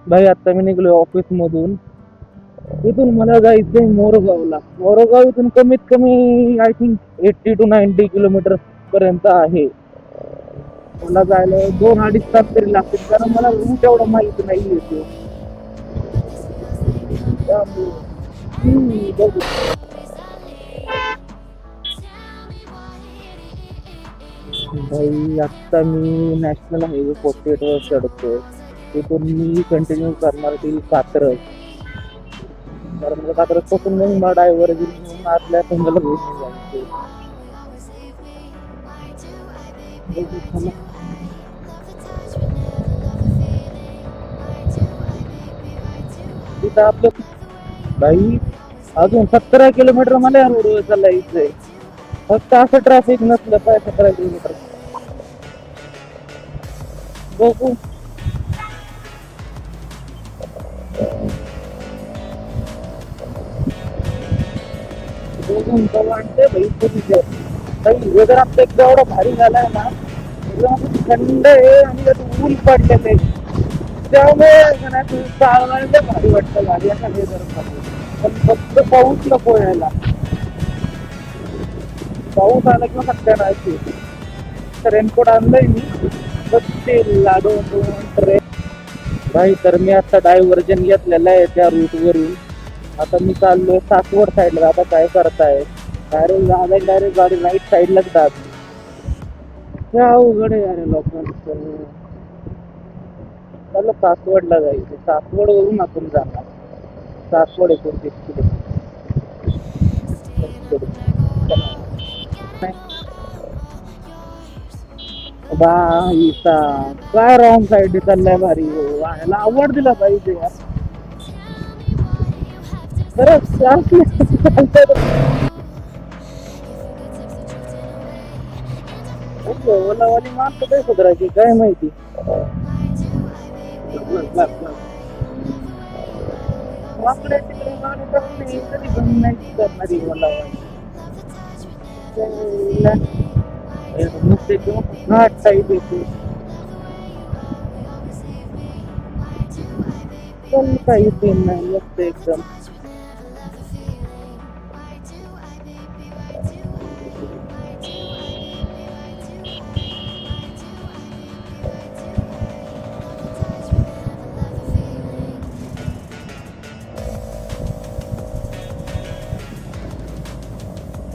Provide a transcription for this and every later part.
भाई आता मी निघलोय ऑफिस मधून. इथून मला जायचंय मोरगावला. मोरगाव इथून कमीत कमी आय थिंक 80 to 90 किलोमीटर पर्यंत आहे. मला जायला 2-2.5 तास तरी लागतील, कारण मला रूट एवढा माहित नाही येतो. त्यामुळे बघू. भाई आत्ता मी नॅशनल हायवे 48 वर चढतोय. तिथून मी कंटिन्यू करणार ती कात्रज. कारण मला कात्रज पासून मग मला डायव्हर घेऊन आतल्या सिंगल घेऊन जायचे. तिथं आपलं भाई अजून 17 किलोमीटर मला या रोडवर चालायचंय. फक्त असं ट्रॅफिक नसलं पाहिजे 17 किलोमीटर. बघू. बघून तर वाटतंय भाई पोझिशन. भाई वेदर आपलं एकदा एवढा भारी झालाय ना, एकदम थंड आहे आणि त्यात ऊन पडलेलं आहे. त्यामुळे चालवायला भारी वाटतं गाडी अशा वेदर मध्ये. पण फक्त पाऊस नको यायला. पाऊस आला किंवा सत्यानाशी. रेनकोट आणलंय मी, बस ते लाडून ट्रेन. भाई तर मी आता डायव्हर्जन घेतलेलं आहे त्या रूट वरून. आता मी चाललोय सासवड साईडला. आता काय करताय, डायरेक्ट गाडी राईट साईडलाच जात. त्या अवघड आहे अरे लोकांचं. चला सासवडला जायचं. सासवड वरून आपण जाणार. सासवड 29 किलोमीटर. काय रॉंग साईड चाललाय भारी. याला आवड दिला पाहिजे यार. ओलावाली माणसं काय सुधारायची काय माहिती. वाकडे तिकडे गाडी टाकली कधी बंद नाही करणारी ओलावाली. नुसते घाट टाईप येते. पण काही सीन नाही, मस्त एकदम.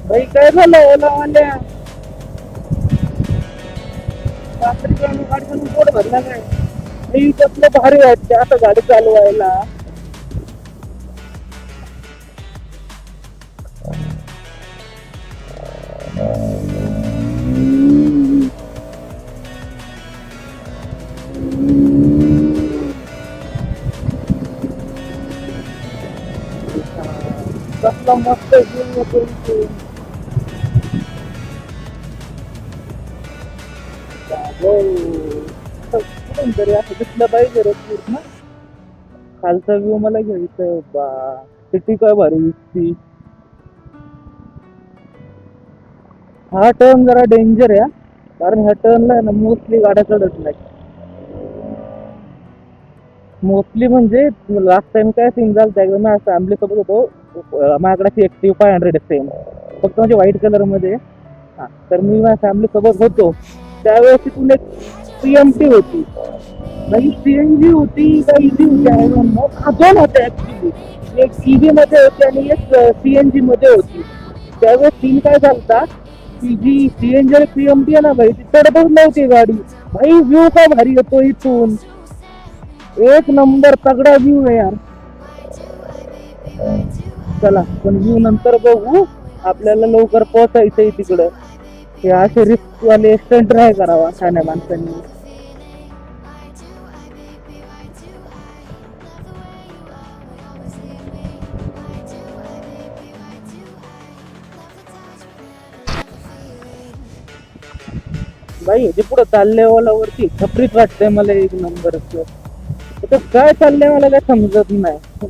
भाई काय झालं ओलावाल्या रात्रीच्या गाडीतून पोट भरला काय. मी त्यातलं भारी वाटते आता गाडी चालवायला. कसला मस्त जीव येतो. तरी असं दिसलं पाहिजे रे पूर्ण. खालचा व्ह्यू मला घ्यायचा बा. सिटी काय भारी दिसती. हा टर्न जरा डेंजर आहे, कारण ह्या टर्नला ना मोस्टली गाड्या चढत नाही. मोस्टली म्हणजे लास्ट टाइम काय सीन झालं त्यावेळी मी फॅमिली सोबत होतो. माझ्याकडे ऍक्टिव्ह 500 सेम, फक्त म्हणजे व्हाईट कलर मध्ये. हा तर मी माझ्या फॅमिली सोबत होतो त्यावेळेस तिथून एक सीएमटी होती. नाही सीएनजी होती का ईव्ही होती, दोन होते ऍक्च्युली. एक ईव्ही मध्ये होती आणि एक सीएनजी मध्ये होती. त्यावेळेस सीन काय झालता की जी सीएनजी आणि सीएमटी आहे ना भाई, ती चढतच नव्हती गाडी. भाई व्ह्यू का भारी येतो इथून, एक नंबर तगडा व्ह्यू आहे यार. चला पण व्ह्यू नंतर बघू. आपल्याला लवकर पोहोचायचंय तिकडं. हे असे रिस्क वाले स्टंट नाही करावा ठाण्या माणसांनी. बाई जे पुढं चाललंय ओलावरती छपरीत वाटतंय मला एक नंबरच. काय चाललंय मला काय समजत नाही.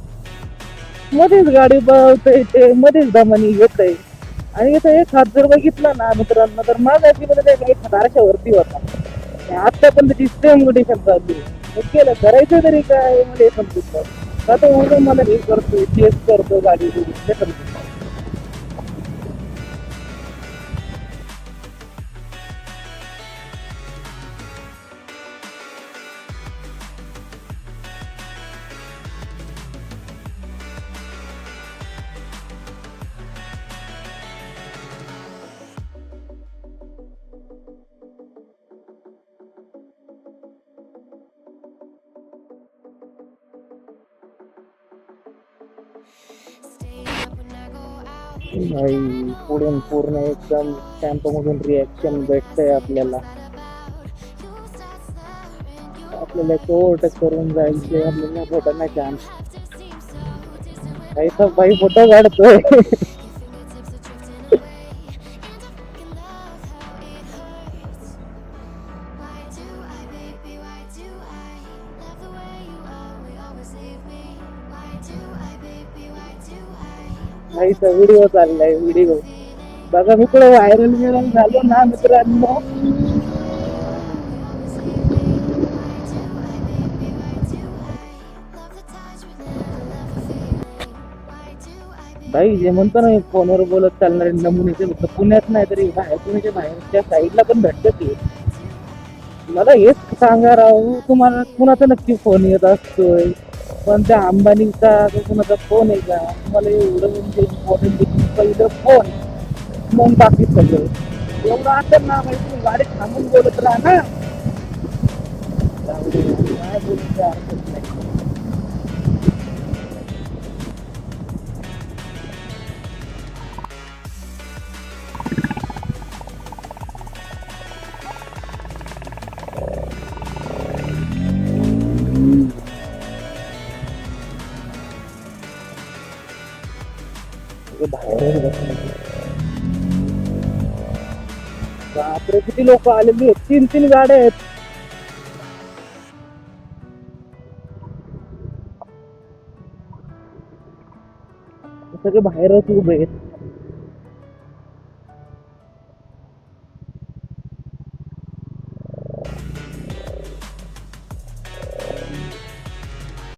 मध्येच गाडी बळवतय ते, मध्येच दमानी येतय. आणि इथं एक हात जर बघितला ना मित्रांनो, तर माझ्या मध्ये एक 1000 वरती होता. आता पण त्याची सेम कंडिशन चालली. मग केलं करायचं तरी काय मला हे समजत नाही. का तर उलट मला हे करतो चेस करतो गाडी हे समजत नाही. भाई पुढून पूर्ण एकदम कॅम्प मधून रिॲक्शन भेटतंय आपल्याला. आपल्याला ओव्हरटेक करून जायचे आपल्याला फोटो नाही चान्स. काही तर भाई फोटो काढतोय. भाईचा व्हिडिओ चाललाय व्हिडिओ. बघा मी पुढे व्हायरल विरल झालो ना मित्रांनो. भाई जे म्हणतो ना फोनवर बोलत चालणारे नमुनेचे फक्त पुण्यात नाही तरी बाहेर पुण्याच्या बाहेरच्या साईडला पण भेटत ते. मला हेच सांगा राहू तुम्हाला कुणाचा नक्की फोन येत असतोय. पण त्या अंबानीचा कुणाचा फोन आहे का तुम्हाला एवढं म्हणजे इम्पॉर्टंट पहिलं फोन मग बाकी सगळं एवढं असेल ना भाई तुम्ही गाडीत थांबून बोलत राहा ना. काय बोलून काय हरकत नाही. बाहेर बापरे किती लोक आलेली आहेत. 3-3 गाड्या आहेत. सगळे बाहेरच उभे आहेत.